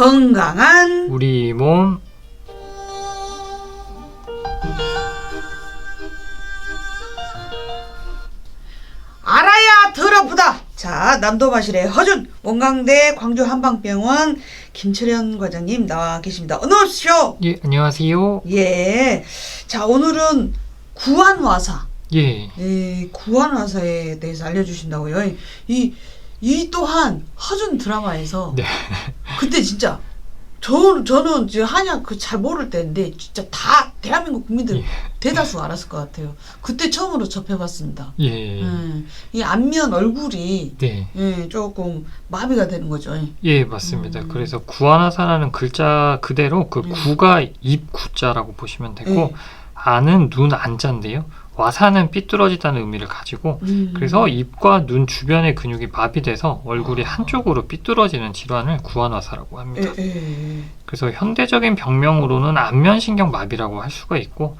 건강한 우리 몸. 알아야 덜 아프다. 자, 남도마실의 허준 원광대 광주 한방병원 김철현 과장님 나와 계십니다. 어서 오십시오. 예, 안녕하세요. 예. 자, 오늘은 구안화사. 예. 이 구안화사에 대해서 알려주신다고요. 이 또한 허준 드라마에서 네. 그때 진짜 저는 지금 한약 그 잘 모를 때인데 진짜 다 대한민국 국민들 예. 대다수 알았을 것 같아요. 그때 처음으로 접해봤습니다. 예. 이 안면 얼굴이 네. 조금 마비가 되는 거죠. 예, 맞습니다. 그래서 구안화사라는 글자 그대로 그 구가 입 구자라고 보시면 되고 안은 눈 안자인데요. 와사는 삐뚤어지다는 의미를 가지고 그래서 입과 눈 주변의 근육이 마비돼서 얼굴이 한쪽으로 삐뚤어지는 질환을 구안화사라고 합니다. 그래서 현대적인 병명으로는 안면신경 마비라고 할 수가 있고,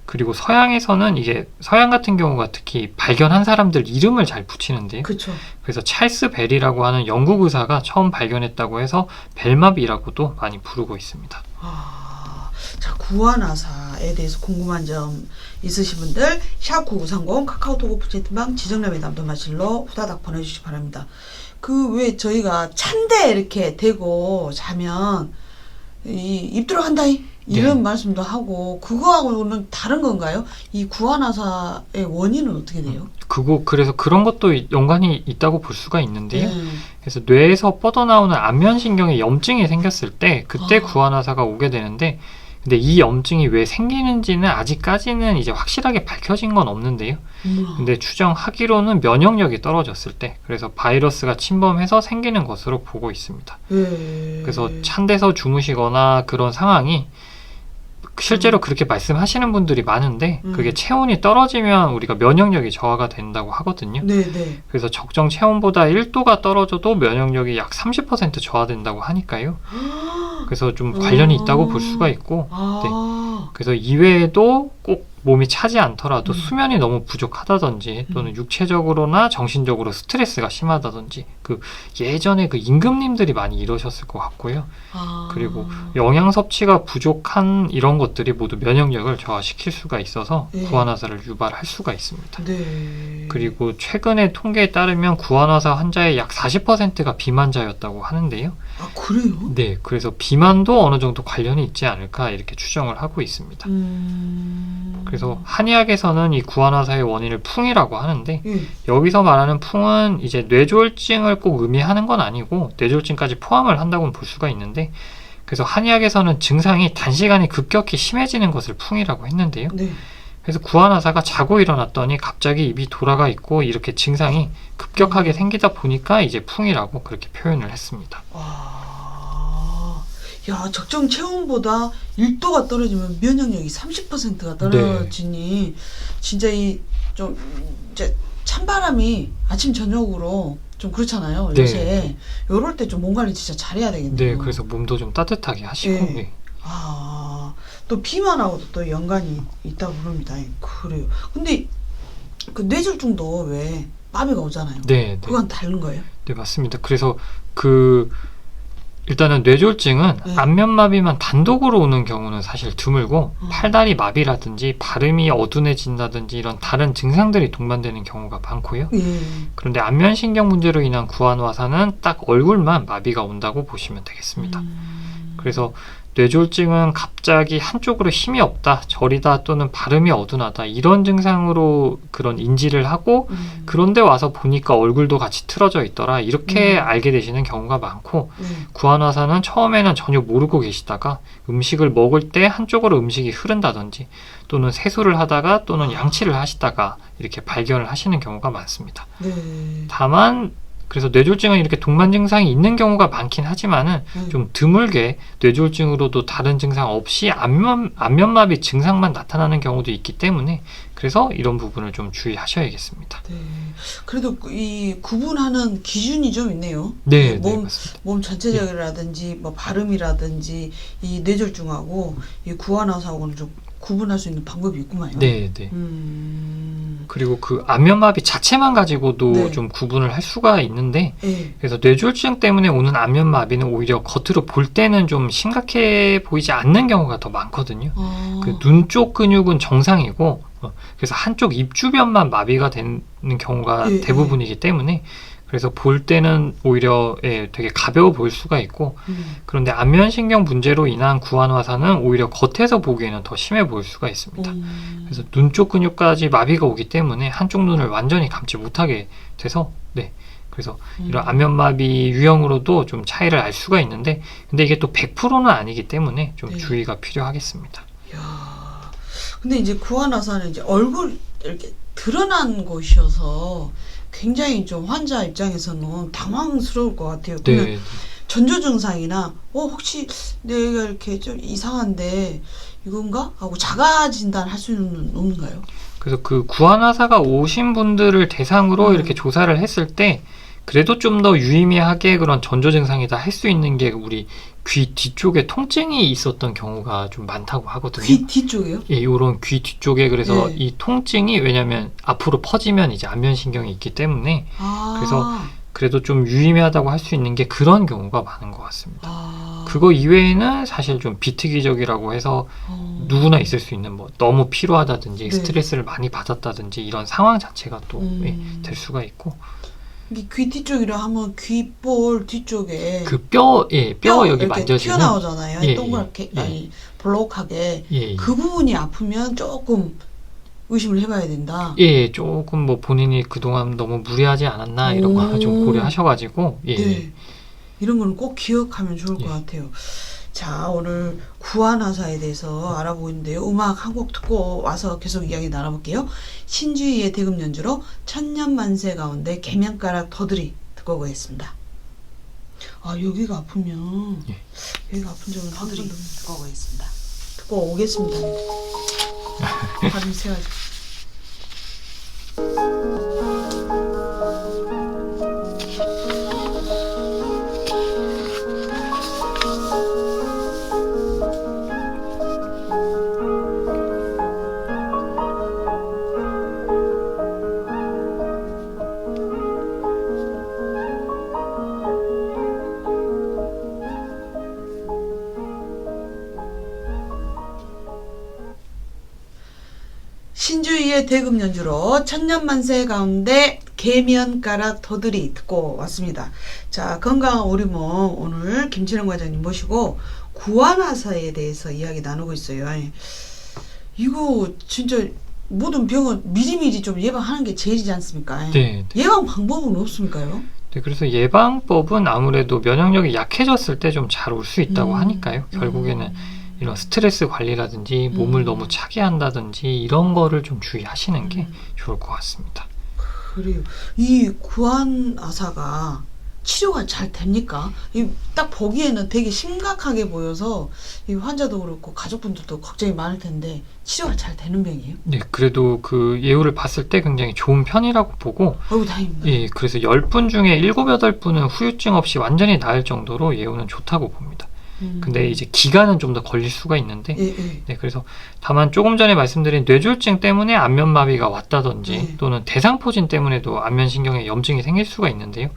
그리고 서양에서는 이게 서양 같은 경우가 특히 발견한 사람들 이름을 잘 붙이는데요. 그렇죠. 그래서 찰스 벨이라고 하는 영국 의사가 처음 발견했다고 해서 벨마비라고도 많이 부르고 있습니다. 자, 구안화사에 대해서 궁금한 점 있으신 분들 샵 9930 카카오톡 오픈 채팅방 지정남의 남도마실로 후다닥 보내주시기 바랍니다. 그 왜 저희가 찬데 이렇게 대고 자면 입 들어간다 이런 말씀도 하고 그거하고는 다른 건가요? 이 구안화사의 원인은 어떻게 돼요? 그래서 그런 것도 연관이 있다고 볼 수가 있는데요. 그래서 뇌에서 뻗어나오는 안면신경에 염증이 생겼을 때 그때 구안화사가 오게 되는데, 근데 이 염증이 왜 생기는지는 아직까지는 이제 확실하게 밝혀진 건 없는데요. 근데 추정하기로는 면역력이 떨어졌을 때, 그래서 바이러스가 침범해서 생기는 것으로 보고 있습니다. 그래서 찬 데서 주무시거나 그런 상황이 실제로 그렇게 말씀하시는 분들이 많은데 그게 체온이 떨어지면 우리가 면역력이 저하가 된다고 하거든요. 네네. 그래서 적정 체온보다 1도가 떨어져도 면역력이 약 30% 저하된다고 하니까요. 그래서 좀 관련이 있다고 볼 수가 있고, 네. 그래서 이외에도 꼭 몸이 차지 않더라도 수면이 너무 부족하다든지 또는 육체적으로나 정신적으로 스트레스가 심하다든지 그 예전에 그 임금님들이 많이 이러셨을 것 같고요. 그리고 영양 섭취가 부족한 이런 것들이 모두 면역력을 저하시킬 수가 있어서 구안화사를 유발할 수가 있습니다. 그리고 최근의 통계에 따르면 구안화사 환자의 약 40%가 비만자였다고 하는데요. 아, 그래요? 네, 그래서 비만도 어느 정도 관련이 있지 않을까 이렇게 추정을 하고 있습니다. 그래서 한의학에서는 이 구안화사의 원인을 풍이라고 하는데 여기서 말하는 풍은 이제 뇌졸중을 꼭 의미하는 건 아니고 뇌졸중까지 포함을 한다고는 볼 수가 있는데, 그래서 한의학에서는 증상이 단시간에 급격히 심해지는 것을 풍이라고 했는데요. 그래서 구안화사가 자고 일어났더니 갑자기 입이 돌아가 있고 이렇게 증상이 급격하게 생기다 보니까 이제 풍이라고 그렇게 표현을 했습니다. 야, 적정 체온보다 1도가 떨어지면 면역력이 30%가 떨어지니 진짜 좀 이제 찬바람이 아침 저녁으로 좀 그렇잖아요. 요새 요럴 때 좀 몸 관리 진짜 잘해야 되겠네요. 네, 그래서 몸도 좀 따뜻하게 하시고. 또 비만하고도 또 연관이 있다고 그럽니다. 그래요. 근데 그 뇌졸중도 왜 마비가 오잖아요. 그건 다른 거예요? 네, 맞습니다. 그래서 일단은 뇌졸중은 안면마비만 단독으로 오는 경우는 사실 드물고 팔다리 마비라든지 발음이 어둔해진다든지 이런 다른 증상들이 동반되는 경우가 많고요. 그런데 안면신경 문제로 인한 구안화사는 딱 얼굴만 마비가 온다고 보시면 되겠습니다. 그래서 뇌졸중은 갑자기 한쪽으로 힘이 없다, 저리다 또는 발음이 어둔하다 이런 증상으로 그런 인지를 하고 그런데 와서 보니까 얼굴도 같이 틀어져 있더라 이렇게 알게 되시는 경우가 많고, 구안화사는 처음에는 전혀 모르고 계시다가 음식을 먹을 때 한쪽으로 음식이 흐른다든지 또는 세수를 하다가 또는 양치를 하시다가 이렇게 발견을 하시는 경우가 많습니다. 다만 그래서 뇌졸중은 이렇게 동반 증상이 있는 경우가 많긴 하지만은 좀 드물게 뇌졸중으로도 다른 증상 없이 안면마비 증상만 나타나는 경우도 있기 때문에 그래서 이런 부분을 좀 주의하셔야겠습니다. 그래도 이 구분하는 기준이 좀 있네요. 몸 전체적이라든지 뭐 발음이라든지 이 뇌졸중하고 이 구안화사하고는 좀 구분할 수 있는 방법이 있구만요. 네, 네. 그리고 그 안면마비 자체만 가지고도 네. 좀 구분을 할 수가 있는데, 네. 그래서 뇌졸중 때문에 오는 안면마비는 오히려 겉으로 볼 때는 좀 심각해 보이지 않는 경우가 더 많거든요. 그 눈 쪽 근육은 정상이고, 그래서 한쪽 입 주변만 마비가 되는 경우가 예, 대부분이기 때문에, 그래서 볼 때는 오히려 되게 가벼워 보일 수가 있고, 그런데 안면신경 문제로 인한 구안화사는 오히려 겉에서 보기에는 더 심해 보일 수가 있습니다. 그래서 눈 쪽 근육까지 마비가 오기 때문에 한쪽 눈을 완전히 감지 못하게 돼서, 네. 그래서 이런 안면마비 유형으로도 좀 차이를 알 수가 있는데, 근데 이게 또 100%는 아니기 때문에 좀 네. 주의가 필요하겠습니다. 이야. 근데 이제 구안화사는 이제 얼굴 이렇게 드러난 곳이어서 굉장히 좀 환자 입장에서는 당황스러울 것 같아요. 그러면 네. 전조 증상이나 혹시 내가 이렇게 좀 이상한데 이건가 하고 자가 진단할 수는 없는가요? 그래서 그 구안화사가 오신 분들을 대상으로 이렇게 조사를 했을 때 그래도 좀 더 유의미하게 그런 전조 증상이다 할 수 있는 게 우리 귀 뒤쪽에 통증이 있었던 경우가 좀 많다고 하거든요. 귀 뒤쪽에요? 예, 요런 귀 뒤쪽에 그래서 예. 이 통증이 왜냐면 앞으로 퍼지면 이제 안면신경이 있기 때문에 그래서 그래도 좀 유의미하다고 할 수 있는 게 그런 경우가 많은 것 같습니다. 그거 이외에는 사실 좀 비특이적이라고 해서 누구나 있을 수 있는 뭐 너무 피로하다든지 네. 스트레스를 많이 받았다든지 이런 상황 자체가 또 될 수가 있고 이게 귀 뒤쪽이라 하면 귓볼 뒤쪽에 그 뼈 여기 이렇게 만져지는 튀어나오잖아요. 예, 동그랗게 예. 아니 볼록하게 예, 그 부분이 아프면 조금 의심을 해봐야 된다. 예, 조금 뭐 본인이 그동안 너무 무리하지 않았나 이런 거 좀 고려하셔가지고 예. 네. 이런 거는 꼭 기억하면 좋을 것 예. 같아요. 자, 오늘 구안화사에 대해서 알아보고 있는데요. 음악 한 곡 듣고 와서 계속 이야기 나눠볼게요. 신주희의 대금 연주로 천년만세 가운데 개면가락 더들이 듣고 오겠습니다. 아, 여기가 아프면 여기가 아픈 점은 더들이 듣고 오겠습니다. 듣고 오겠습니다. 발음 세가지고. 신주희의 대금 연주로 천년만세 가운데 개면가락 더들이 듣고 왔습니다. 자, 건강한 우리 몸 오늘 김진영 과장님 모시고 구안화사에 대해서 이야기 나누고 있어요. 이거 진짜 모든 병은 미리미리 좀 예방하는 게 제일이지 않습니까? 네. 예방 방법은 없습니까요? 네, 그래서 예방법은 아무래도 면역력이 약해졌을 때 좀 잘 올 수 있다고 하니까요. 결국에는 이런 스트레스 관리라든지 몸을 너무 차게 한다든지 이런 거를 좀 주의하시는 게 좋을 것 같습니다. 그래요. 이 구안화사가 치료가 잘 됩니까? 딱 보기에는 되게 심각하게 보여서 이 환자도 그렇고 가족분들도 걱정이 많을 텐데 치료가 잘 되는 병이에요? 네, 그래도 그 예후를 봤을 때 굉장히 좋은 편이라고 보고 어우, 다행입니다. 예, 그래서 10분 중에 7, 8분은 후유증 없이 완전히 나을 정도로 예후는 좋다고 봅니다. 근데 이제 기간은 좀 더 걸릴 수가 있는데 네, 그래서 다만 조금 전에 말씀드린 뇌졸중 때문에 안면마비가 왔다든지 또는 대상포진 때문에도 안면신경에 염증이 생길 수가 있는데요.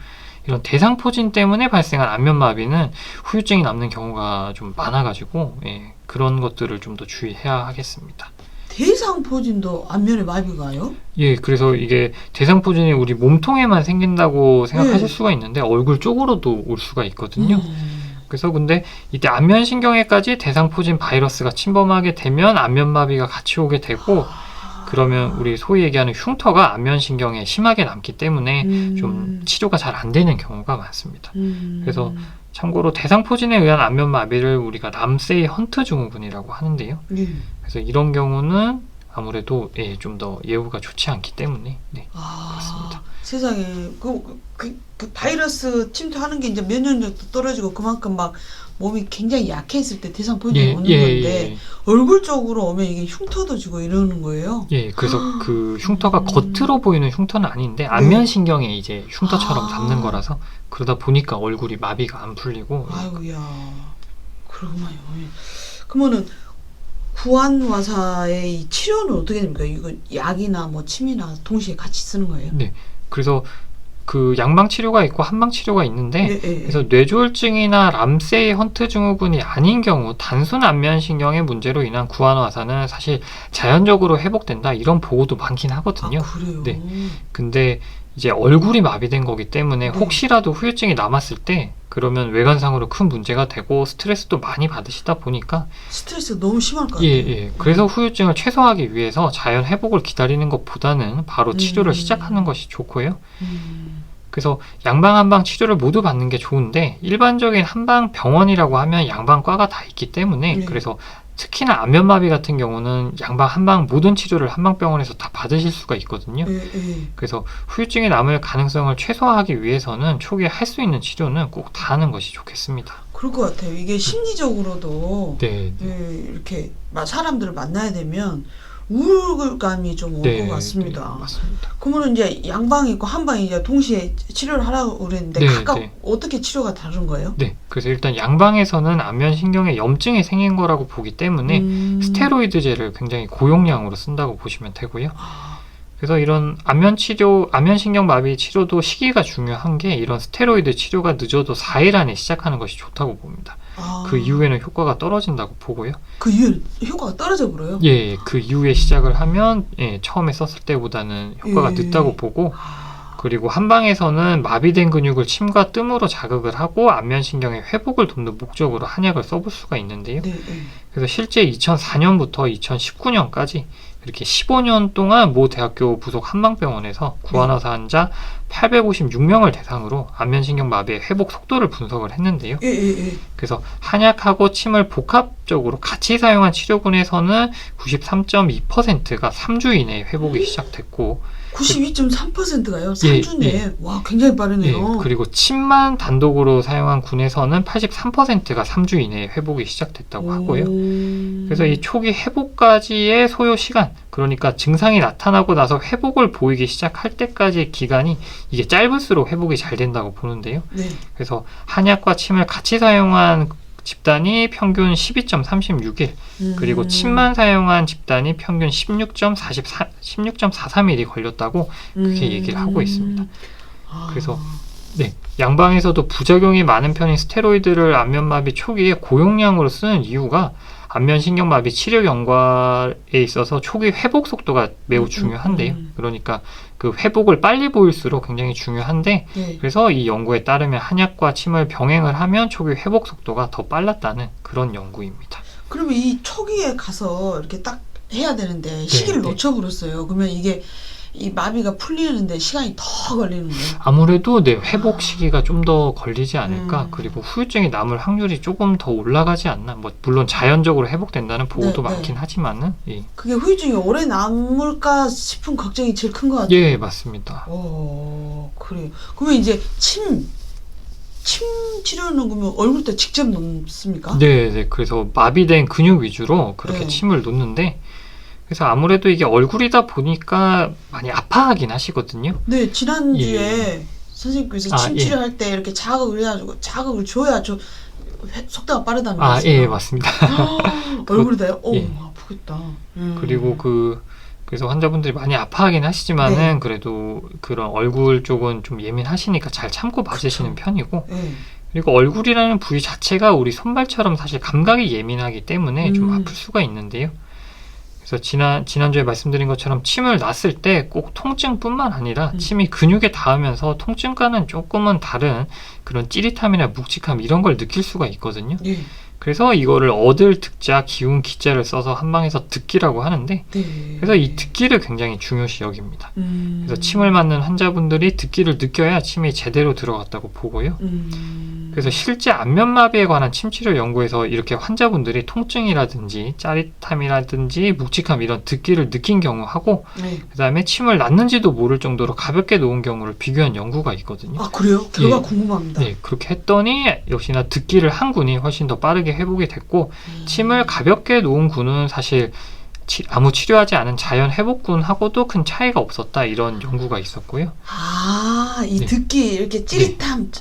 이런 대상포진 때문에 발생한 안면마비는 후유증이 남는 경우가 좀 많아가지고 그런 것들을 좀 더 주의해야 하겠습니다. 대상포진도 안면에 마비가 와요? 예, 그래서 이게 대상포진이 우리 몸통에만 생긴다고 생각하실 수가 있는데 얼굴 쪽으로도 올 수가 있거든요. 그래서 근데 이때 안면신경에까지 대상포진 바이러스가 침범하게 되면 안면마비가 같이 오게 되고 그러면 우리 소위 얘기하는 흉터가 안면신경에 심하게 남기 때문에 좀 치료가 잘 안 되는 경우가 많습니다. 그래서 참고로 대상포진에 의한 안면마비를 우리가 남세이 헌트 증후군이라고 하는데요. 그래서 이런 경우는 아무래도 좀 더 예후가 좋지 않기 때문에 그렇습니다. 세상에 그 바이러스 침투하는 게 이제 면역력도 떨어지고 그만큼 막 몸이 굉장히 약해있을 때 대상포진이 오는 건데 얼굴 쪽으로 오면 이게 흉터도 지고 이러는 거예요. 예, 그래서 그 흉터가 겉으로 보이는 흉터는 아닌데 안면신경에 이제 흉터처럼 남는 거라서 그러다 보니까 얼굴이 마비가 안 풀리고. 아이고야, 그러구만요. 그러면은 구안화사의 이 치료는 어떻게 됩니까? 이거 약이나 뭐 침이나 동시에 같이 쓰는 거예요? 네. 그래서 그 양방 치료가 있고 한방 치료가 있는데 예, 예, 예. 그래서 뇌졸중이나 람세이 헌트 증후군이 아닌 경우 단순 안면신경의 문제로 인한 구안화사는 사실 자연적으로 회복된다 이런 보고도 많긴 하거든요. 아, 그래요? 네. 근데 이제 얼굴이 마비된 거기 때문에 네. 혹시라도 후유증이 남았을 때 그러면 외관상으로 큰 문제가 되고 스트레스도 많이 받으시다 보니까 스트레스가 너무 심할 것 예, 같아요. 예. 그래서 후유증을 최소화하기 위해서 자연 회복을 기다리는 것보다는 바로 치료를 시작하는 것이 좋고요. 그래서 양방 한방 치료를 모두 받는 게 좋은데 일반적인 한방 병원이라고 하면 양방과가 다 있기 때문에 네. 그래서 특히나 안면마비 같은 경우는 양방 한방 모든 치료를 한방병원에서 다 받으실 수가 있거든요. 예, 예. 그래서 후유증이 남을 가능성을 최소화하기 위해서는 초기에 할 수 있는 치료는 꼭 다 하는 것이 좋겠습니다. 그럴 것 같아요. 이게 심리적으로도 네, 예, 이렇게 사람들을 만나야 되면 우울감이 좀 올 것 같습니다. 네, 맞습니다. 그러면 이제 양방이 있고 한방이 이제 동시에 치료를 하라고 그랬는데 네, 각각 네. 어떻게 치료가 다른 거예요? 네, 그래서 일단 양방에서는 안면신경에 염증이 생긴 거라고 보기 때문에 스테로이드제를 굉장히 고용량으로 쓴다고 보시면 되고요. 아, 그래서 이런 안면 치료, 안면신경 마비 치료도 시기가 중요한 게 이런 스테로이드 치료가 늦어도 4일 안에 시작하는 것이 좋다고 봅니다. 아, 그 이후에는 효과가 떨어진다고 보고요. 그 이후에 효과가 떨어져 버려요? 예, 그 이후에 시작을 하면 처음에 썼을 때보다는 효과가 예. 늦다고 보고 아, 그리고 한방에서는 마비된 근육을 침과 뜸으로 자극을 하고 안면신경의 회복을 돕는 목적으로 한약을 써볼 수가 있는데요. 네, 네. 그래서 실제 2004년부터 2019년까지 이렇게 15년 동안 모 대학교 부속 한방병원에서 구안화사 환자 856명을 대상으로 안면신경 마비의 회복 속도를 분석을 했는데요. 예, 예, 예. 그래서 한약하고 침을 복합적으로 같이 사용한 치료군에서는 93.2%가 3주 이내에 회복이 시작됐고 92.3%가요? 예, 3주 내에? 예. 와, 굉장히 빠르네요. 그리고 침만 단독으로 사용한 군에서는 83%가 3주 이내에 회복이 시작됐다고 하고요. 그래서 이 초기 회복까지의 소요 시간, 그러니까 증상이 나타나고 나서 회복을 보이기 시작할 때까지의 기간이 이게 짧을수록 회복이 잘 된다고 보는데요. 네. 그래서 한약과 침을 같이 사용한 집단이 평균 12.36일, 그리고 침만 사용한 집단이 평균 16.43일이 걸렸다고 그렇게 얘기를 하고 있습니다. 아. 그래서 네, 양방에서도 부작용이 많은 편인 스테로이드를 안면마비 초기에 고용량으로 쓰는 이유가 안면신경마비 치료 경과에 있어서 초기 회복 속도가 매우 중요한데요. 그러니까 그 회복을 빨리 보일수록 굉장히 중요한데 네. 그래서 이 연구에 따르면 한약과 침을 병행을 하면 초기 회복 속도가 더 빨랐다는 그런 연구입니다. 그러면 이 초기에 가서 이렇게 딱 해야 되는데 시기를 네. 놓쳐버렸어요. 그러면 이게 이 마비가 풀리는데 시간이 더 걸리는 거예요. 아무래도 네, 회복 시기가 좀 더 걸리지 않을까. 음. 그리고 후유증이 남을 확률이 조금 더 올라가지 않나. 뭐 물론 자연적으로 회복된다는 보고도 네, 네. 많긴 하지만은 예. 그게 후유증이 오래 남을까 싶은 걱정이 제일 큰 것 같아요. 예, 맞습니다. 그래요. 그러면 이제 침 치료는 그러면 얼굴에 직접 놓습니까? 네, 네. 그래서 마비된 근육 위주로 그렇게 네. 침을 놓는데 그래서 아무래도 이게 얼굴이다 보니까 많이 아파하긴 하시거든요. 네, 지난주에 선생님께서 아, 침 예. 치료할 때 이렇게 자극을 해가지고 자극을 줘야 속도가 빠르다는 아, 말씀이요. 예, 맞습니다. 얼굴에다요? 예. 아프겠다. 그리고 그래서 환자분들이 많이 아파하긴 하시지만은 네. 그래도 그런 얼굴 쪽은 좀 예민하시니까 잘 참고 맞으시는 편이고 네. 그리고 얼굴이라는 부위 자체가 우리 손발처럼 사실 감각이 예민하기 때문에 좀 아플 수가 있는데요. 그래서 지난주에 말씀드린 것처럼 침을 놨을 때 꼭 통증뿐만 아니라 침이 근육에 닿으면서 통증과는 조금은 다른 그런 찌릿함이나 묵직함 이런 걸 느낄 수가 있거든요. 예. 그래서 이거를 얻을 득자, 기운 기자를 써서 한방에서 듣기라고 하는데 네. 그래서 이 듣기를 굉장히 중요시 여깁니다. 음. 그래서 침을 맞는 환자분들이 듣기를 느껴야 침이 제대로 들어갔다고 보고요. 그래서 실제 안면마비에 관한 침치료 연구에서 이렇게 환자분들이 통증이라든지 짜릿함이라든지 묵직함 이런 듣기를 느낀 경우하고 네. 그 다음에 침을 놨는지도 모를 정도로 가볍게 놓은 경우를 비교한 연구가 있거든요. 아, 그래요? 결과 예. 궁금합니다. 네, 그렇게 했더니 역시나 듣기를 한 군이 훨씬 더 빠르게 회복이 됐고 침을 가볍게 놓은 군은 사실 아무 치료하지 않은 자연 회복군하고도 큰 차이가 없었다 이런 연구가 있었고요. 이 네. 듣기 이렇게 찌릿함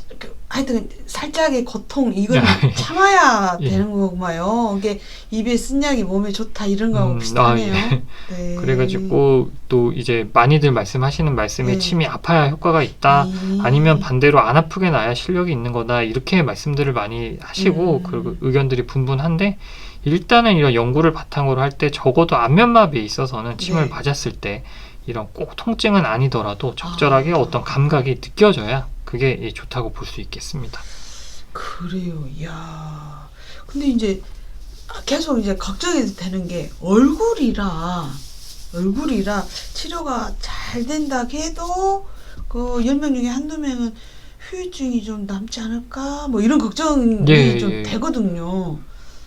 하여튼 살짝의 고통 이건 참아야 예. 되는 거구만요. 이게 입에 쓴 약이 몸에 좋다 이런 거하고 비슷하네요. 예. 네. 그래가지고 또 이제 많이들 말씀하시는 말씀에 네. 침이 아파야 효과가 있다. 아니면 반대로 안 아프게 나야 실력이 있는 거다. 이렇게 말씀들을 많이 하시고 그리고 의견들이 분분한데 일단은 이런 연구를 바탕으로 할 때 적어도 안면마비에 있어서는 침을 네. 맞았을 때 이런 꼭 통증은 아니더라도 적절하게 어떤 감각이 느껴져야 그게 좋다고 볼 수 있겠습니다. 그래요. 야. 근데 이제 계속 이제 걱정이 되는 게 얼굴이라 치료가 잘 된다 해도 그 10명 중에 한두 명은 후유증이 좀 남지 않을까? 뭐 이런 걱정이 예, 좀 예. 되거든요.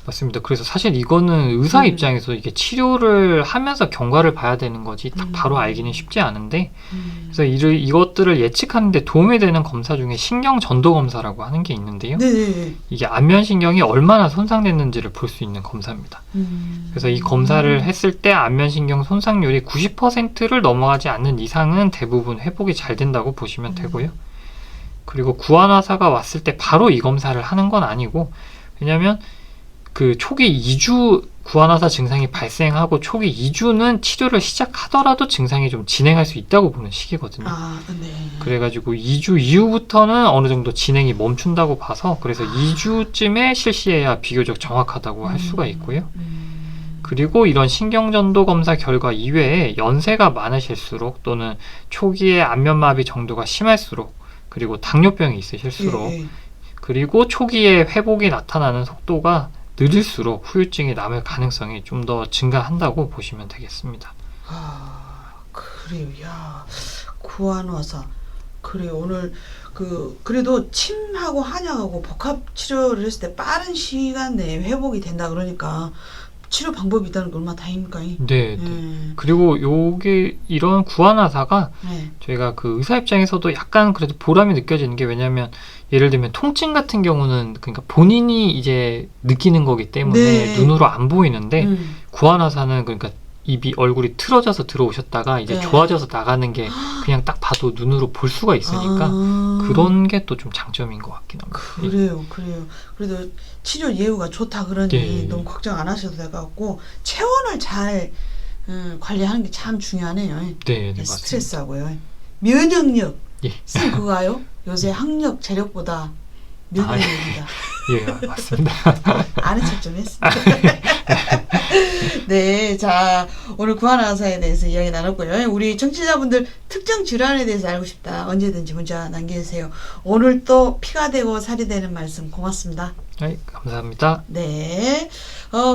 맞습니다. 그래서 사실 이거는 의사 음. 입장에서 이게 치료를 하면서 경과를 봐야 되는 거지 딱 바로 알기는 쉽지 않은데 그래서 이것들을 예측하는데 도움이 되는 검사 중에 신경 전도 검사라고 하는 게 있는데요. 네네. 이게 안면신경이 얼마나 손상됐는지를 볼 수 있는 검사입니다. 그래서 이 검사를 했을 때 안면신경 손상률이 90%를 넘어가지 않는 이상은 대부분 회복이 잘 된다고 보시면 되고요. 그리고 구안화사가 왔을 때 바로 이 검사를 하는 건 아니고 왜냐하면 그 초기 2주 구안화사 증상이 발생하고 초기 2주는 치료를 시작하더라도 증상이 좀 진행할 수 있다고 보는 시기거든요. 아, 네. 그래가지고 2주 이후부터는 어느 정도 진행이 멈춘다고 봐서 그래서 2주쯤에 실시해야 비교적 정확하다고 할 수가 있고요. 그리고 이런 신경전도 검사 결과 이외에 연세가 많으실수록 또는 초기에 안면마비 정도가 심할수록 그리고 당뇨병이 있으실수록 예, 예. 그리고 초기에 회복이 나타나는 속도가 느릴수록 후유증이 남을 가능성이 좀 더 증가한다고 보시면 되겠습니다. 아, 그래요. 야, 구안화사. 그래요. 오늘 그래도 침하고 한약하고 복합 치료를 했을 때 빠른 시간 내에 회복이 된다 그러니까 치료 방법이 있다는 게 얼마나 다행입니까? 네. 그리고 요게 이런 구안화사가 네. 저희가 그 의사 입장에서도 약간 그래도 보람이 느껴지는 게 왜냐하면 예를 들면 통증 같은 경우는 그러니까 본인이 이제 느끼는 거기 때문에 네. 눈으로 안 보이는데 구안화사는 그러니까 입이 얼굴이 틀어져서 들어오셨다가 이제 네. 좋아져서 나가는 게 그냥 딱 봐도 눈으로 볼 수가 있으니까 그런 게 또 좀 장점인 것 같긴 합니다. 그래요. 그래도 치료 예후가 좋다 그러니 예. 너무 걱정 안 하셔도 될 것 같고 체온을 잘 관리하는 게 참 중요하네요. 네, 맞습니다. 스트레스하고요. 면역력. 예. 쌤 그거요? 요새 학력 재력보다 면역력입니다. 예, 맞습니다. 아는 척 좀 했습니다. 네, 자 오늘 구안화사에 대해서 이야기 나눴고요. 우리 청취자분들 특정 질환에 대해서 알고 싶다 언제든지 문자 남겨주세요. 오늘 또 피가 되고 살이 되는 말씀 고맙습니다. 네, 감사합니다. 네,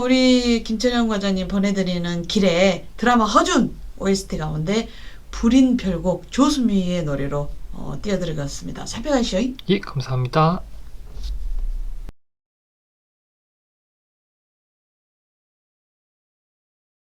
우리 김철영 과장님 보내드리는 길에 드라마 허준 OST 가운데 불인 별곡 조수미의 노래로 띄워드리겠습니다. 살펴가시죠. 예, 감사합니다.